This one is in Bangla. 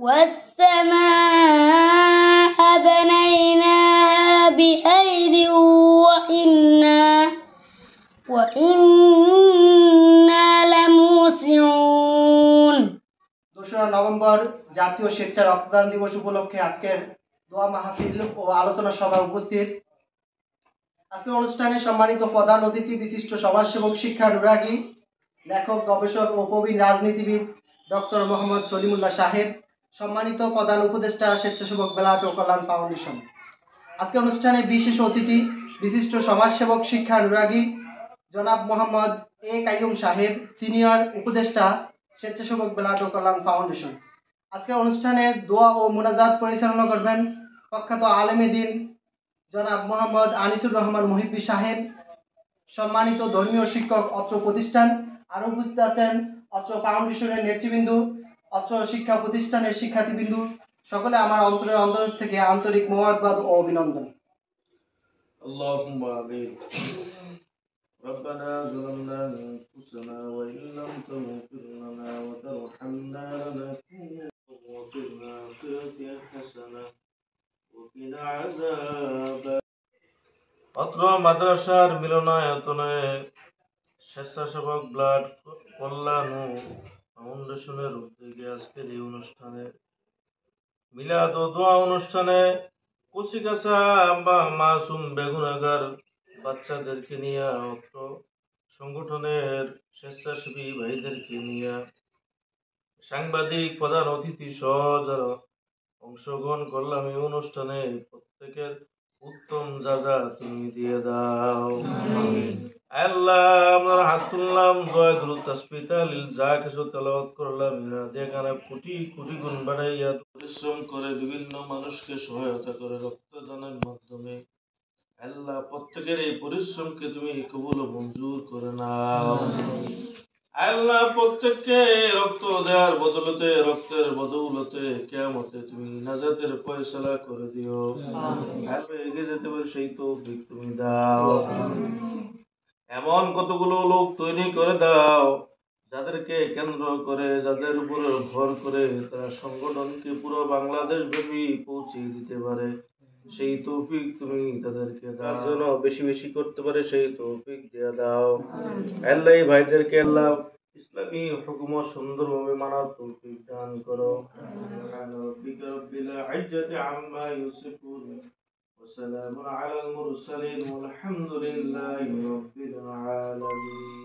والسماء بنيناها بأيد وإنا لموسعون। 2 নভেম্বর জাতীয় স্বেচ্ছা রক্তদান দিবস উপলক্ষে আজকের দোয়া মাহফিল ও আলোচনা সভায় উপস্থিত। আজকের অনুষ্ঠানে সম্মানিত প্রধান অতিথি বিশিষ্ট সমাজসেবক, শিক্ষানুরাগী, লেখক, গবেষক ও প্রবীণ রাজনীতিবিদ ডক্টর মোহাম্মদ সলিমুল্লাহ সাহেব, সম্মানিত প্রধান উপদেষ্টা, স্বেচ্ছাসেবক ব্লাড ও কল্যাণ ফাউন্ডেশন। আজকের অনুষ্ঠানে বিশেষ অতিথি বিশিষ্ট সমাজসেবক, শিক্ষানুরাগী জনাব মোহাম্মদ এ কাইয়ুম সাহেব, সিনিয়র উপদেষ্টা, স্বেচ্ছাসেবক ব্লাড ও কল্যাণ ফাউন্ডেশন। আজকের অনুষ্ঠানের দোয়া ও মুনাজাত পরিচালনা করবেন প্রখ্যাত আলেমে দ্বীন জনাব মোহাম্মদ আনিসুর রহমান মুহিব্বি সাহেব, সম্মানিত ধর্মীয় শিক্ষক অত্র প্রতিষ্ঠান। আর উপস্থিত আছেন অত্র ফাউন্ডেশনের নেতৃবৃন্দ, অত্র শিক্ষা প্রতিষ্ঠানের শিক্ষার্থীবৃন্দ। সকলে আমার অন্তরের অন্তরস্থ থেকে আন্তরিক মোবারকবাদ ও অভিনন্দন। اللهم آمين. ربنا ظلمنا أنفسنا وإن لم تغفر لنا وترحمنا لنكونن وفي الآخرة حسنة وقنا عذاب। অত্র মাদ্রাসার মিলনায়তনে স্বেচ্ছাসেবক ব্লাড কল্যাণ ফাউন্ডেশনের উদ্যোগে আজকের এই অনুষ্ঠানে মিলাদ ও দোয়া অনুষ্ঠানে কচিকাঁচা বা মাসুম বেগুনাগার বাচ্চাদেরকে নিয়ে, অত্র সংগঠনের স্বেচ্ছাসেবী ভাইদেরকে নিয়ে, সাংবাদিক, প্রধান অতিথি সহ যারা অংশগ্রহণ করলাম এই অনুষ্ঠানে, প্রত্যেকের উত্তম যা তুমি দিয়ে দাও। আল্লাহ, আমরা হাত তুললাম, দোয়া দুরূদ তাসবিহ তাহলিল যা কিছু তেলাওয়াত করলাম, এখানে কোটি কোটি গুণ বাড়াইয়া পরিশ্রম করে বিভিন্ন মানুষকে সহায়তা করে রক্তদানের মাধ্যমে, আল্লাহ প্রত্যেকের এই পরিশ্রমকে তুমি কবুল ও মঞ্জুর করে নাও। আল্লাহ প্রত্যেককে রক্ত দেওয়ার বদলতে, রক্তের বদৌলতে কিয়ামতে তুমি নাজাতের ফয়সালা করে দিও। আল্লাহ এগিয়ে যেতে পারে সেই তৌফিক তুমি দাও। এমন কতগুলো লোক তৈরি করে দাও যাদেরকে কেন্দ্র করে, যাদের উপরে ভর করে তারা সংগঠনকে পুরো বাংলাদেশ ব্যাপী পৌঁছে দিতে পারে সেই তৌফিক তুমি তাদেরকে দাও, যেন বেশি বেশি করতে পারে সেই তৌফিক দিয়ে দাও। আল্লাহ এই ভাইদেরকে আল্লাহ ইসলামী হুকুম সুন্দরভাবে মানার তৌফিক দান করো। সুবহান রাব্বিকা রাব্বিল ইজ্জাতি আম্মা ইয়াসিফুন ওয়া সালামুন আলাল মুরসালিন ওয়ালহামদুলিল্লাহি রাব্বিল আলামিন।